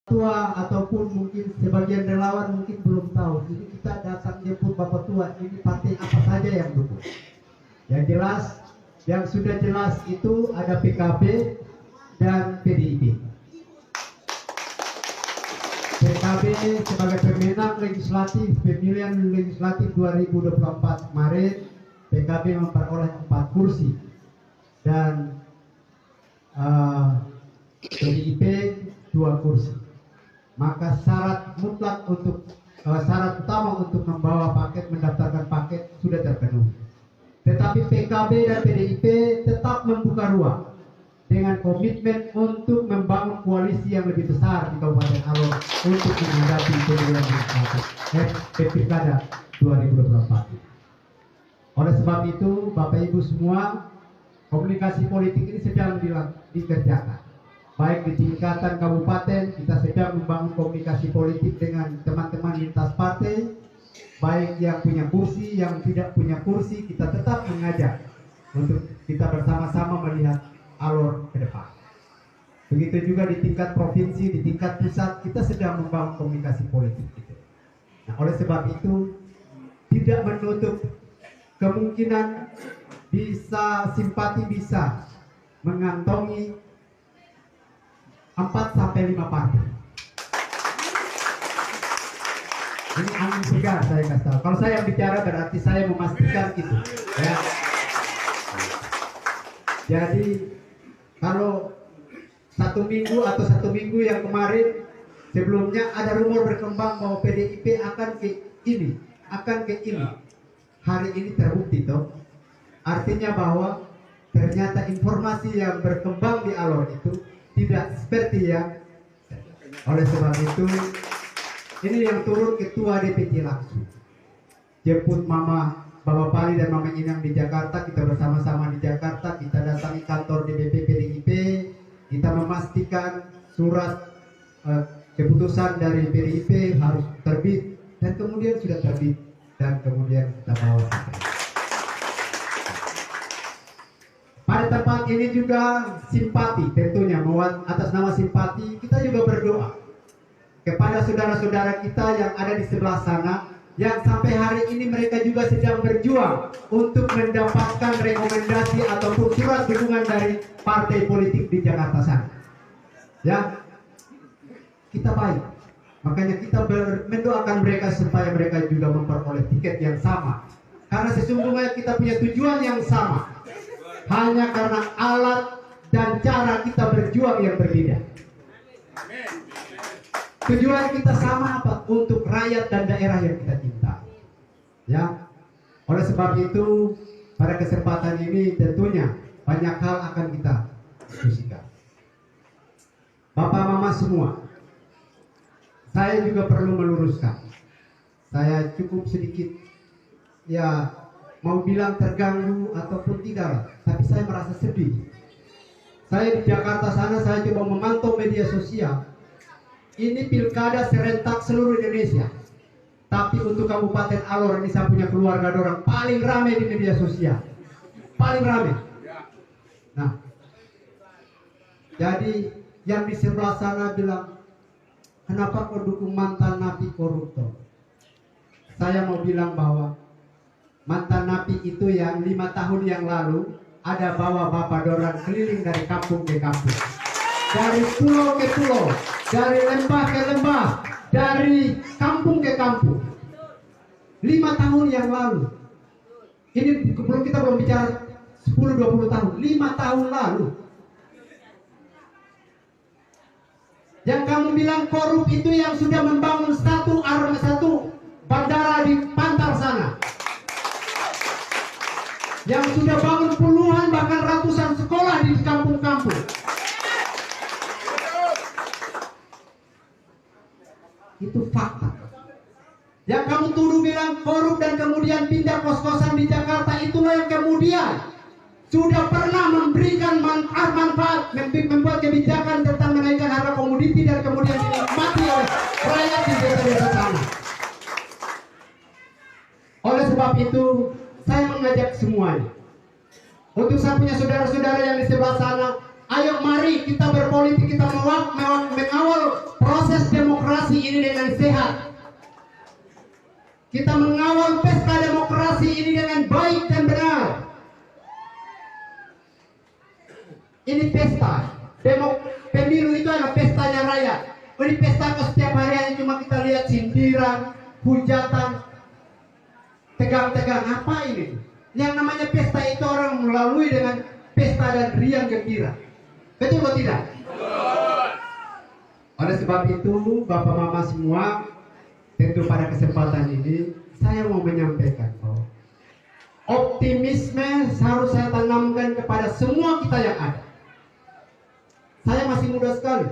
tua ataupun mungkin sebagian relawan mungkin belum tahu. Ini kita datang jemput Bapak Tua, ini partai apa saja yang dukung. Yang jelas, yang sudah jelas itu ada PKB dan PDIP. PKB sebagai pemenang legislatif pemilihan legislatif 2024 kemarin, PKB memperoleh 4 kursi dan PDIP 2 kursi. Maka syarat mutlak untuk syarat utama untuk membawa paket, mendaftarkan paket sudah terpenuhi. Tetapi PKB dan PDIP tetap membuka ruang dengan komitmen untuk membangun koalisi yang lebih besar di Kabupaten Alor untuk menghadapi pemilihan pilkada 2024. Oleh sebab itu, Bapak Ibu semua, komunikasi politik ini sedang dikerjakan. Baik di tingkatan kabupaten, kita sedang membangun komunikasi politik dengan teman-teman lintas partai. Baik yang punya kursi, yang tidak punya kursi, kita tetap mengajak untuk kita bersama-sama melihat Alor ke depan. Begitu juga di tingkat provinsi, di tingkat pusat, kita sedang membangun komunikasi politik itu. Nah, oleh sebab itu, tidak menutup kemungkinan bisa simpati bisa mengantongi 4-5 partai. Ini angin segar saya kasih tahu. Kalau saya bicara berarti saya memastikan itu. Ya. Jadi kalau 1 minggu atau 1 minggu yang kemarin sebelumnya ada rumor berkembang bahwa PDIP akan ke ini, akan ke ini. Hari ini terbukti toh. Artinya bahwa ternyata informasi yang berkembang di Alor itu tidak seperti yang. Oleh sebab itu ini yang turun ketua DPC langsung jemput Mama Bapak Pali dan Mama Inang di Jakarta. Kita bersama-sama di Jakarta, kita datangi kantor DPP PDIP, kita memastikan surat keputusan dari PDIP harus terbit dan kemudian sudah terbit dan kemudian kita bawa pada tempat ini juga simpati, tentunya atas nama simpati kita juga berdoa kepada saudara-saudara kita yang ada di sebelah sana, yang sampai hari ini mereka juga sedang berjuang untuk mendapatkan rekomendasi ataupun surat dukungan dari partai politik di Jakarta sana. Ya, kita baik, makanya kita mendoakan mereka supaya mereka juga memperoleh tiket yang sama, karena sesungguhnya kita punya tujuan yang sama. Hanya karena alat dan cara kita berjuang yang berbeda. Tujuan kita sama apa? Untuk rakyat dan daerah yang kita cinta. Ya. Oleh sebab itu, pada kesempatan ini tentunya banyak hal akan kita diskusikan. Bapak Mama semua, saya juga perlu meluruskan. Saya cukup sedikit ya mau bilang terganggu ataupun tidak, tapi saya merasa sedih. Saya di Jakarta sana, saya coba memantau media sosial. Ini pilkada serentak seluruh Indonesia. Tapi untuk Kabupaten Alor ini saya punya keluarga orang paling ramai di media sosial. Paling ramai. Nah, jadi yang di sebelah sana bilang, kenapa kau dukung mantan napi koruptor? Saya mau bilang bahwa mantan napi itu yang 5 tahun yang lalu ada bawa bapak dorang keliling dari kampung ke kampung, dari pulau ke pulau, dari lembah ke lembah, dari kampung ke kampung. 5 tahun yang lalu. Ini kita belum bicara 10-20 tahun, 5 tahun lalu. Yang kamu bilang korup itu yang sudah membangun satu bandara di Pantar sana, yang sudah bangun puluhan bahkan ratusan sekolah di kampung-kampung. Itu fakta. Yang kamu tuduh bilang korup dan kemudian pindah kos-kosan di Jakarta, itulah yang kemudian sudah pernah memberikan manfaat, membuat kebijakan tentang menaikkan harga komoditi dan kemudian dinikmati oleh rakyat di desa-desa sana. Oleh sebab itu, saya mengajak semuanya, untuk saya punya saudara-saudara yang di sebelah sana, Ayo mari kita berpolitik, kita mengawal proses demokrasi ini dengan sehat. Kita mengawal pesta demokrasi ini dengan baik dan benar. Ini pesta. Pemilu itu adalah pestanya rakyat. Ini pesta ke setiap hari hanya cuma kita lihat sindiran, hujatan, tegang-tegang. Apa ini? Yang namanya pesta itu orang melalui dengan pesta dan riang gembira. Betul atau tidak? Oleh sebab itu, Bapak Mama semua, tentu pada kesempatan ini saya mau menyampaikan bahwa optimisme harus saya tanamkan kepada semua kita yang ada. Saya masih muda sekali,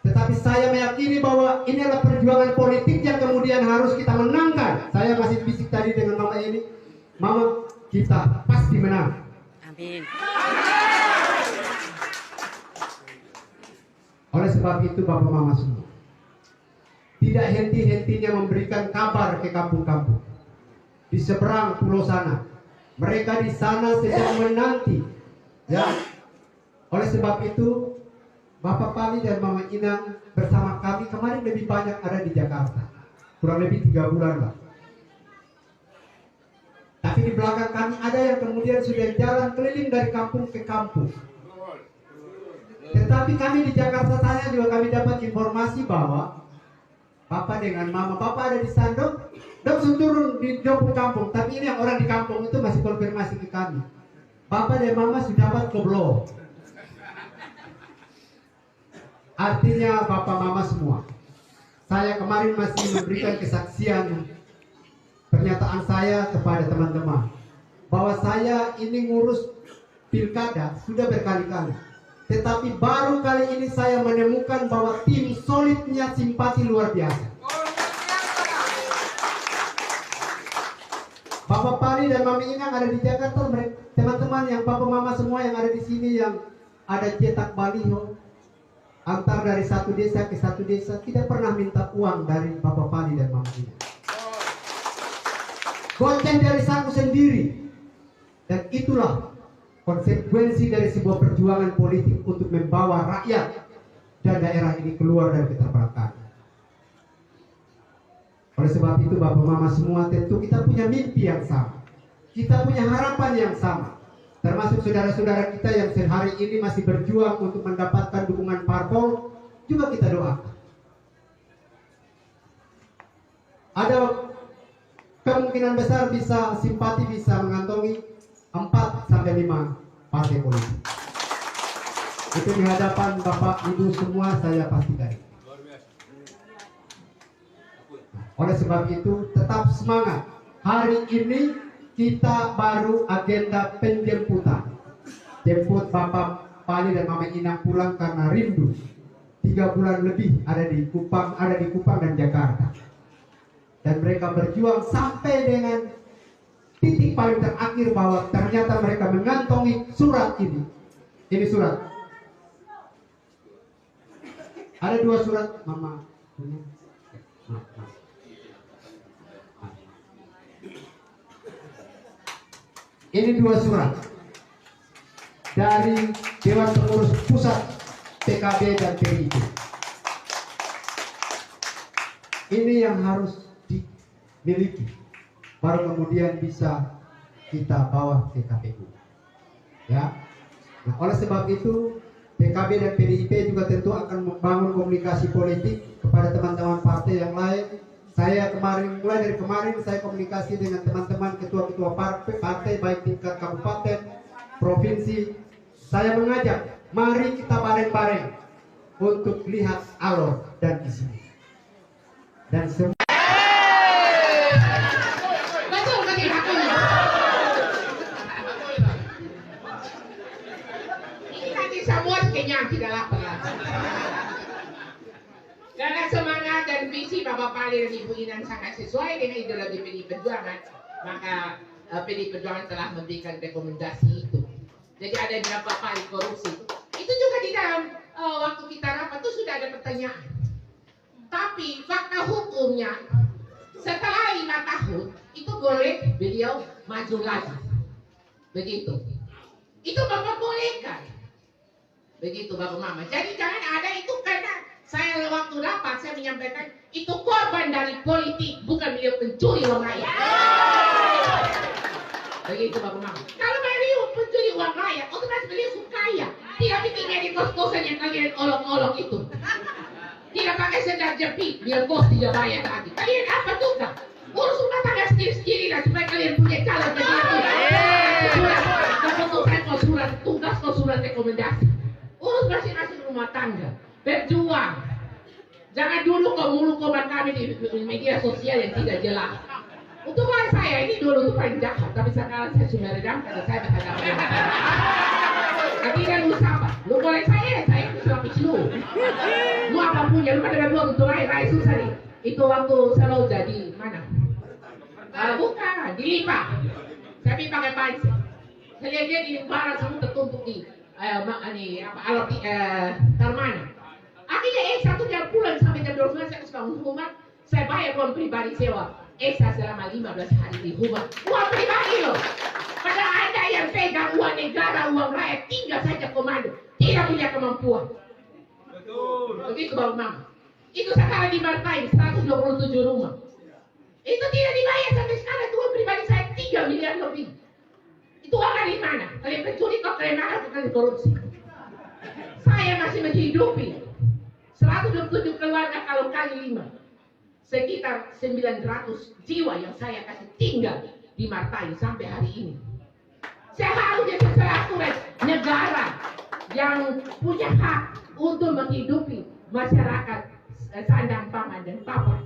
tetapi saya meyakini bahwa ini adalah perjuangan politik yang kemudian harus kita menangkan. Saya masih bisik tadi dengan Mama ini, Mama, kita pasti menang. Amin. Oleh sebab itu Bapak Mama semua, tidak henti-hentinya memberikan kabar ke kampung-kampung di seberang pulau sana. Mereka di sana sedang menanti, ya. Oleh sebab itu Bapak Pali dan Mama Inang bersama kami kemarin lebih banyak ada di Jakarta, kurang lebih 3 bulan lah. Tapi di belakang kami ada yang kemudian sudah jalan keliling dari kampung ke kampung. Tetapi kami di Jakarta sana juga kami dapat informasi bahwa Bapak dengan Mama, Bapak ada di Sandok, dan turun di 20 kampung. Tapi ini yang orang di kampung itu masih konfirmasi ke kami. Bapak dan Mama sudah dapat koblo. Artinya Bapak Mama semua, saya kemarin masih memberikan kesaksian pernyataan saya kepada teman-teman bahwa saya ini ngurus pilkada sudah berkali-kali. Tetapi baru kali ini saya menemukan bahwa tim solidnya simpati luar biasa. Bapak Pali dan Mami Inang ada di Jakarta, teman-teman yang Bapak Mama semua yang ada di sini yang ada cetak baliho antar dari satu desa ke satu desa, tidak pernah minta uang dari Bapak Pali dan Mami Inang. Goceng dari saku sendiri. Dan itulah konsekuensi dari sebuah perjuangan politik untuk membawa rakyat dan daerah ini keluar dari keterbelakangan. Oleh sebab itu Bapak Mama semua, tentu kita punya mimpi yang sama, kita punya harapan yang sama, termasuk saudara-saudara kita yang sehari ini masih berjuang untuk mendapatkan dukungan parpol, juga kita doakan. Ada kemungkinan besar bisa simpati bisa mengantongi 4 sampai 5 partai politik. Itu di hadapan Bapak Ibu semua saya pastikan. Oleh sebab itu tetap semangat. Hari ini kita baru agenda penjemputan. Jemput Bapak Pali dan Mama Inang pulang karena rindu. 3 bulan lebih ada di Kupang dan Jakarta. Dan mereka berjuang sampai dengan titik paling terakhir bahwa ternyata mereka mengantongi surat ini. Ini surat. Ada 2 surat, Mama. Ini 2 surat dari Dewan Pengurus Pusat PKB dan PDIP. Ini yang harus dimiliki, baru kemudian bisa kita bawa ke KPU. Ya. Nah, oleh sebab itu PKB dan PDIP juga tentu akan membangun komunikasi politik kepada teman-teman partai yang lain. Saya mulai dari kemarin saya komunikasi dengan teman-teman ketua-ketua partai baik tingkat kabupaten, provinsi. Saya mengajak, mari kita bareng-bareng untuk lihat alur dan isinya. Dan semua tidak lapar. Karena semangat dan visi Bapak Pali dan Ibu Inang sangat sesuai dengan ideologi PDI Perjuangan, maka PDI Perjuangan telah memberikan rekomendasi itu. Jadi ada berapa kali korupsi. Itu juga di dalam waktu kita rapat itu sudah ada pertanyaan. Tapi fakta hukumnya setelah 5 tahun itu boleh beliau maju lagi. Begitu. Itu Bapak bolehkan. Begitu Bapak Mama. Jadi jangan ada itu, karena saya waktu rapat saya menyampaikan itu korban dari politik, bukan beliau pencuri uang rakyat. Begitu Bapak Mama. Kalau beliau pencuri uang rakyat, otomatis beliau kaya. Tidak tinggal di kos-kosan yang kalian olok-olok itu. Tidak pakai sendal jepit, biar kos tidak bayar lagi. Kalian apa juga? Urus rumah tangga sendiri-sendiri lah, supaya kalian punya calon begitu. Surat keputusan kau, surat tugas kau, surat rekomendasi. Urus masing-masing rumah tangga. Berjuang. Jangan dulu kau mulu komen kami di media sosial yang tidak jelas. Untuk saya ini dulu tuh paling jahat, tapi sekarang saya sudah redam karena saya berhadapan. Tapi kan lu siapa? Lu boleh saya itu suami lu. Lu apa punya? Lu pada buat untuk raih susah nih. Itu waktu saya jadi mana? Bukan, di Lima. Tapi pakai panci. Saya lihat dia di barat semua tertumpuk di Tarmana. Akhirnya satu jam pulang sampai jam 12 saya kasih rumah. Saya bayar uang pribadi sewa. Selama 15 hari di rumah. Uang pribadi loh. Padahal Anda yang pegang uang negara, uang rakyat, tinggal saja komando. Tidak punya kemampuan. Betul. Begitu Bapak Mama. Itu sekarang di Martain 127 rumah. Itu tidak dibayar sampai sekarang. Itu uang pribadi saya 3 miliar lebih. Itu uang dari mana? Kalian pencuri kok, kalian mana? Kalian korupsi. Saya masih menghidupi 127 keluarga kalau kali 5. Sekitar 900 jiwa yang saya kasih tinggal di Martain sampai hari ini. Seharusnya sesuai aturan negara yang punya hak untuk menghidupi masyarakat sandang pangan dan papan.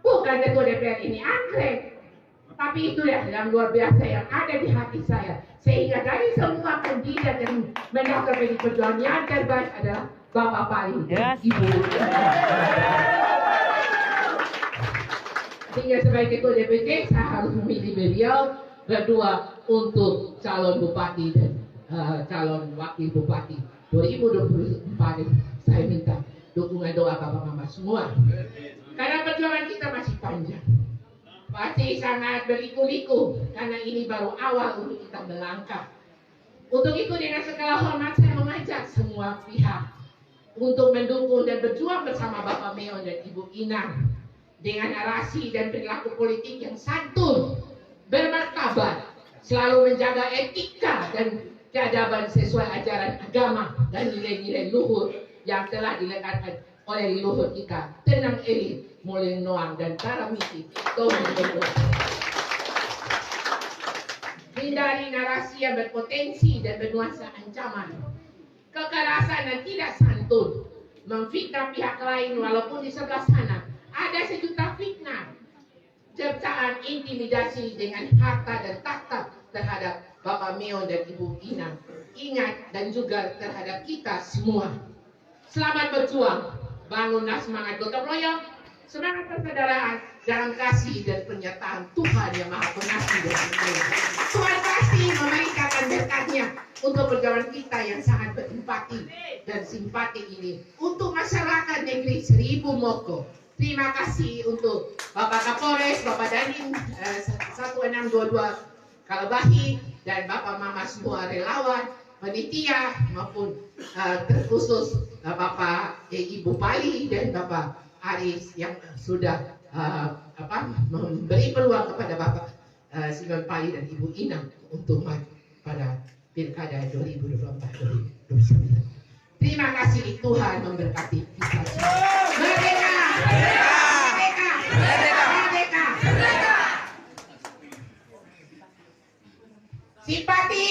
Bukan ketua DPR ini anggrek, tapi itu ya yang luar biasa yang ada di hati saya. Sehingga dari semua kandidat yang mendaftar PDI Perjuangan yang terbaik adalah Bapak Pali, Ibu. Sehingga sebagai ketua DPC saya harus memilih beliau berdua untuk calon bupati dan calon wakil bupati 2024. Saya minta dukungan doa Bapak Mama semua, karena perjuangan kita masih panjang, pasti sangat berliku-liku, karena ini baru awal untuk kita melangkah. Untuk itu dengan segala hormat saya mengajak semua pihak untuk mendukung dan berjuang bersama Bapak Meon dan Ibu Inang dengan narasi dan perilaku politik yang santun, bermartabat, selalu menjaga etika dan keadaban sesuai ajaran agama dan nilai-nilai luhur yang telah dilekatkan oleh leluhur kita, Tenang Eli, Molen Noang dan Taramisi. Hindari narasi yang berpotensi dan bernuansa ancaman, kekerasan dan tidak santun, memfitnah pihak lain walaupun di sebelah sana ada sejuta fitnah, cercaan intimidasi dengan harta dan takhta terhadap Bapak Meon dan Ibu Inang. Ingat dan juga terhadap kita semua. Selamat berjuang, bangunlah semangat gotong royong, semangat persaudaraan, dalam kasih dan pernyataan Tuhan yang Maha Pengasih dan Penyayang. Tuhan pasti memberikan berkatnya untuk perjalanan kita yang sangat berempati dan simpati ini untuk masyarakat negeri Seribu Moko. Terima kasih untuk Bapak Kapolres, Bapak Dandim 1622 Kalabahi, dan Bapak Mama semua relawan, panitia maupun terkhusus Bapak Ibu Pali dan Bapak Aris yang sudah memberi peluang kepada Bapak Simon Pali dan Ibu Inang untuk maju pada Pilkada 2024-2029. Terima kasih, Tuhan memberkati kita semua. Merdeka! Merdeka! Merdeka! Merdeka! Merdeka! Simpati!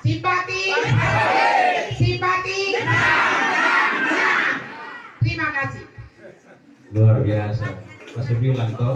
Simpati! Simpati! Terima kasih. Luar biasa. Masih bilang toh